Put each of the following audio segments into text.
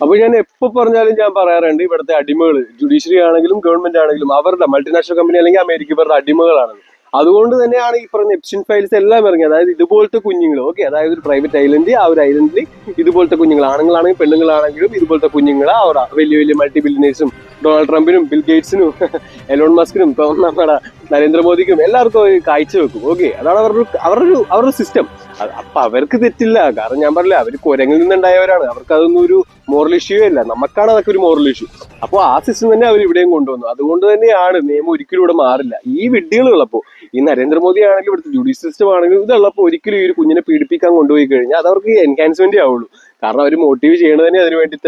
അപ്പൊ ഞാൻ എപ്പോ പറഞ്ഞാലും ഞാൻ പറയാറുണ്ട്, ഇവിടുത്തെ അടിമകൾ ജുഡീഷ്യറി ആണെങ്കിലും ഗവൺമെന്റ് ആണെങ്കിലും അവരുടെ മൾട്ടിനാഷണൽ കമ്പനി അല്ലെങ്കിൽ അമേരിക്ക ഇവരുടെ അടിമകളാണ്. അതുകൊണ്ട് തന്നെയാണ് ഈ പറഞ്ഞ എപ്സിൻ ഫയൽസ് എല്ലാം ഇറങ്ങിയത്. അതായത് ഇതുപോലത്തെ കുഞ്ഞുങ്ങൾ, ഓക്കെ, അതായത് ഒരു പ്രൈവറ്റ് ഐലൻഡ്, ആ ഒരു ഐലൻഡിൽ ഇതുപോലത്തെ കുഞ്ഞുങ്ങൾ, ആണുങ്ങളാണെങ്കിലും പെണ്ണുങ്ങളാണെങ്കിലും ഇതുപോലത്തെ കുഞ്ഞുങ്ങൾ അവർ വലിയ വലിയ മൾട്ടി ബില്യനേഴ്സും ഡൊണാൾഡ് ട്രംപിനും ബിൽ ഗേറ്റ്സിനും എലോൺ മസ്കിനും ഇപ്പം നമ്മുടെ നരേന്ദ്രമോദിക്കും എല്ലാവർക്കും കാഴ്ച വെക്കും. ഓക്കെ, അതാണ് അവരുടെ സിസ്റ്റം. അപ്പൊ അവർക്ക് തെറ്റില്ല, കാരണം ഞാൻ പറഞ്ഞില്ല, അവർ കുരങ്ങിൽ നിന്നുണ്ടായവരാണ്, അവർക്ക് അതൊന്നും ഒരു മോറൽ ഇഷ്യൂ അല്ല. നമുക്കാണ് അതൊക്കെ ഒരു മോറൽ ഇഷ്യൂ. അപ്പോൾ ആ സിസ്റ്റം തന്നെ അവർ ഇവിടെയും കൊണ്ടുവന്നു. അതുകൊണ്ട് തന്നെയാണ് നിയമം ഒരിക്കലും ഇവിടെ മാറില്ല. ഈ വിഡ്ഢികൾ ഉള്ളപ്പോൾ, ഈ നരേന്ദ്രമോദി ആണെങ്കിലും ഇവിടുത്തെ ജുഡീഷ്യൽ സിസ്റ്റം ആണെങ്കിലും ഇതുള്ളപ്പോൾ ഒരിക്കലും ഈ ഒരു കുഞ്ഞിനെ പീഡിപ്പിക്കാൻ കൊണ്ടുപോയി കഴിഞ്ഞാൽ അത് അവർക്ക് എൻഹാൻസ്മെന്റേ ആവുള്ളൂ. കാരണം അവർ മോട്ടീവ് ചെയ്യണത് തന്നെ അതിനുവേണ്ടി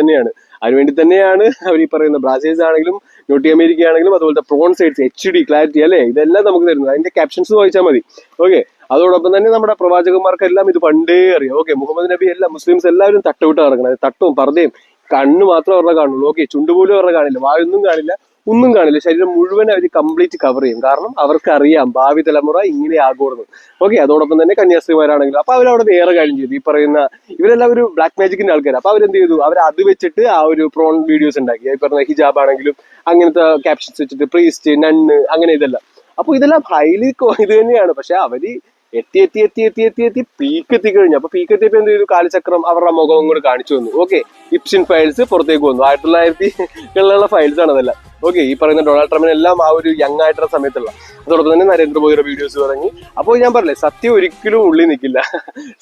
തന്നെയാണ് അവർ ഈ പറയുന്ന ബ്രാസീൽസ് ആണെങ്കിലും നോട്ടി അമേരിക്ക ആണെങ്കിലും അതുപോലത്തെ പ്രോൺ സൈറ്റ്സ് HD ക്ലാരിറ്റി അല്ലേ, ഇതെല്ലാം നമുക്ക് തരുന്നത്. അതിന്റെ ക്യാപ്ഷൻസ് വായിച്ചാൽ മതി. ഓക്കെ, അതോടൊപ്പം തന്നെ നമ്മുടെ പ്രവാചകന്മാർക്കെല്ലാം ഇത് പണ്ടേ അറിയാം. ഓക്കെ, മുഹമ്മദ് നബി എല്ലാം മുസ്ലിംസ് എല്ലാവരും തട്ടുവിട്ട് നടക്കണം. തട്ടും പർദ്ദയും കണ്ണ് മാത്രം അവരുടെ കാണുള്ളൂ. ഓക്കെ, ചുണ്ടുപോലും അവരുടെ കാണില്ല, വായൊന്നും കാണില്ല, ഒന്നും കാണില്ല. ശരീരം മുഴുവൻ അവർ കംപ്ലീറ്റ് കവർ ചെയ്യും. കാരണം അവർക്കറിയാം ഭാവി തലമുറ ഇങ്ങനെ ആകുമെന്ന്. ഓക്കെ, അതോടൊപ്പം തന്നെ കന്യാസ്ത്രീമാരാണെങ്കിലും അപ്പൊ അവരവിടെ വേറെ കാര്യം ചെയ്തു. ഈ പറയുന്ന ഇവരെല്ലാം ഒരു ബ്ലാക്ക് മാജിക്കിന്റെ ആൾക്കാർ. അപ്പൊ അവരെന്ത് ചെയ്തു, അവർ അത് വെച്ചിട്ട് ആ ഒരു പ്രോൺ വീഡിയോസ് ഉണ്ടാക്കി. ഈ പറഞ്ഞ ഹിജാബ് ആണെങ്കിലും അങ്ങനത്തെ ക്യാപ്ഷൻസ് വെച്ചിട്ട് പ്രീസ്റ്റ്, നണ്ണ്, അങ്ങനെ ഇതെല്ലാം. അപ്പൊ ഇതെല്ലാം ഹൈലി ഇത് തന്നെയാണ്. പക്ഷെ അവര് എത്തി പീക്ക് എത്തിക്കഴിഞ്ഞു. അപ്പൊ പീക്ക് എത്തിയപ്പോ എന്ത് ചെയ്തു, കാലചക്രം അവരുടെ മുഖം കൂടെ കാണിച്ചു വന്നു. ഓക്കെ, ഇപ്സിൻ ഫയൽസ് പുറത്തേക്ക് വന്നു. 1900 ഫയൽസ് ആണ് അതെല്ലാം. ഓക്കെ, ഈ പറയുന്ന ഡൊണാൾഡ് ട്രംപിനെല്ലാം ആ ഒരു യങ് ആയിട്ടുള്ള സമയത്തുള്ള. അതോടൊപ്പം തന്നെ നരേന്ദ്രമോദിയുടെ വീഡിയോസ് തുടങ്ങി. അപ്പോൾ ഞാൻ പറഞ്ഞില്ലേ, സത്യം ഒരിക്കലും ഉള്ളിൽ നിൽക്കില്ല.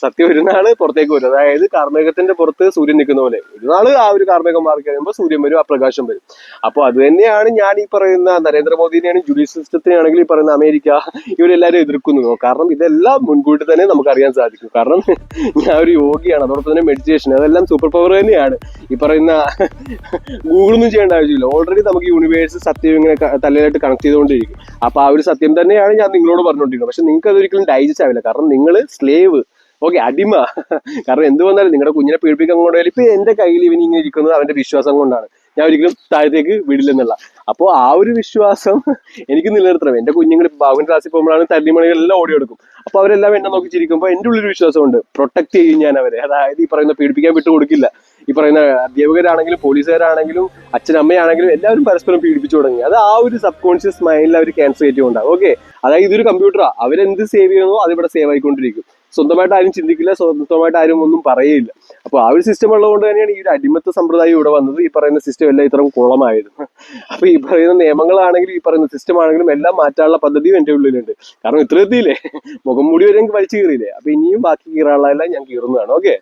സത്യം ഒരു നാള് പുറത്തേക്ക് വരും. അതായത് കാർമേഘത്തിന്റെ പുറത്ത് സൂര്യൻ നിൽക്കുന്ന പോലെ ഒരു നാള് ആ ഒരു കാർമേഘം മാറി കഴിയുമ്പോൾ സൂര്യൻ വരും, ആ പ്രകാശം വരും. അപ്പോൾ അത് തന്നെയാണ് ഞാൻ ഈ പറയുന്ന നരേന്ദ്രമോദിനെയാണ്, ജുഡീഷ്യൽ സിസ്റ്റത്തിനാണെങ്കിൽ ഈ പറയുന്ന അമേരിക്ക, ഇവരെല്ലാവരും എതിർക്കുന്നത്. കാരണം ഇതെല്ലാം മുൻകൂട്ടി തന്നെ നമുക്ക് അറിയാൻ സാധിക്കും. കാരണം ഞാൻ ഒരു യോഗിയാണ്, അതോടൊപ്പം തന്നെ മെഡിറ്റേഷൻ, അതെല്ലാം സൂപ്പർ പവർ തന്നെയാണ്. ഈ പറയുന്ന ഗൂഗിളൊന്നും ചെയ്യേണ്ട ആവശ്യമില്ല. ഓൾറെഡി നമുക്ക് യൂണിവേഴ്സ് സത്യം ഇങ്ങനെ തലയിലായിട്ട് കണക്ട് ചെയ്തുകൊണ്ടിരിക്കും. അപ്പൊ ആ ഒരു സത്യം തന്നെയാണ് ഞാൻ നിങ്ങളോട് പറഞ്ഞുകൊണ്ടിരിക്കുന്നത്. പക്ഷെ നിങ്ങൾക്ക് അതൊരിക്കലും ഡൈജസ്റ്റ് ആവില്ല. കാരണം നിങ്ങൾ സ്ലേവ്, ഓക്കെ, അടിമ. കാരണം എന്ത് വന്നാലും നിങ്ങളുടെ കുഞ്ഞിനെ പീഡിപ്പിക്കാൻ കൊണ്ടുപോയാലും ഇപ്പൊ എന്റെ കയ്യിൽ ഇവൻ ഇങ്ങനെ ഇരിക്കുന്നത് അവന്റെ വിശ്വാസം കൊണ്ടാണ്, ഞാൻ ഒരിക്കലും താഴത്തേക്ക് വിടില്ലെന്നുള്ള. അപ്പോൾ ആ ഒരു വിശ്വാസം എനിക്ക് നിലനിർത്തണം. എന്റെ കുഞ്ഞുങ്ങൾ ബാബുവിന്റെ ക്ലാസ്സിൽ പോകുമ്പോഴാണ് തല്ലിമണികളെല്ലാം ഓടിയെടുക്കും. അപ്പൊ അവരെല്ലാം എന്നെ നോക്കി ചിരിക്കുമ്പോൾ എന്റെ ഉള്ളിൽ വിശ്വാസമുണ്ട്, പ്രൊട്ടക്ട് ചെയ്യും ഞാൻ അവരെ. അതായത് ഈ പറയുന്ന പീഡിപ്പിക്കാൻ വിട്ടു കൊടുക്കില്ല. ഈ പറയുന്ന അധ്യാപകരാണെങ്കിലും പോലീസുകാരാണെങ്കിലും അച്ഛനമ്മയാണെങ്കിലും എല്ലാവരും പരസ്പരം പീഡിപ്പിച്ചു തുടങ്ങി. അത് ആ ഒരു സബ് കോൺഷ്യസ് മൈൻഡിൽ അവർ ക്യാൻസർ ചെയ്തുകൊണ്ടാണ്. ഓക്കെ, അതായത് ഇതൊരു കമ്പ്യൂട്ടറാ, അവരെന്ത് സേവ് ചെയ്യുന്നോ അതിവിടെ സേവ് ആയിക്കൊണ്ടിരിക്കും. സ്വന്തമായിട്ട് ആരും ചിന്തിക്കില്ല, സ്വന്തമായിട്ട് ആരും ഒന്നും പറയില്ല. അപ്പൊ ആ ഒരു സിസ്റ്റം ഉള്ളതുകൊണ്ട് തന്നെയാണ് ഈ ഒരു അടിമത്ത സമ്പ്രദായം ഇവിടെ വന്നത്. ഈ പറയുന്ന സിസ്റ്റം എല്ലാം ഇത്രയും കുളമായത്. അപ്പൊ ഈ പറയുന്ന നിയമങ്ങളാണെങ്കിലും ഈ പറയുന്ന സിസ്റ്റം ആണെങ്കിലും എല്ലാം മാറ്റാനുള്ള പദ്ധതിയും എന്റെ ഉള്ളിലുണ്ട്. കാരണം ഇത്ര എത്തിയില്ലേ, മുഖം മൂടി വരെ എനിക്ക് വലിച്ചു കീറിയില്ലേ, അപ്പൊ ഇനിയും ബാക്കി കീറാനുള്ളതെല്ലാം ഞാൻ കീറുന്നതാണ്. ഓക്കെ.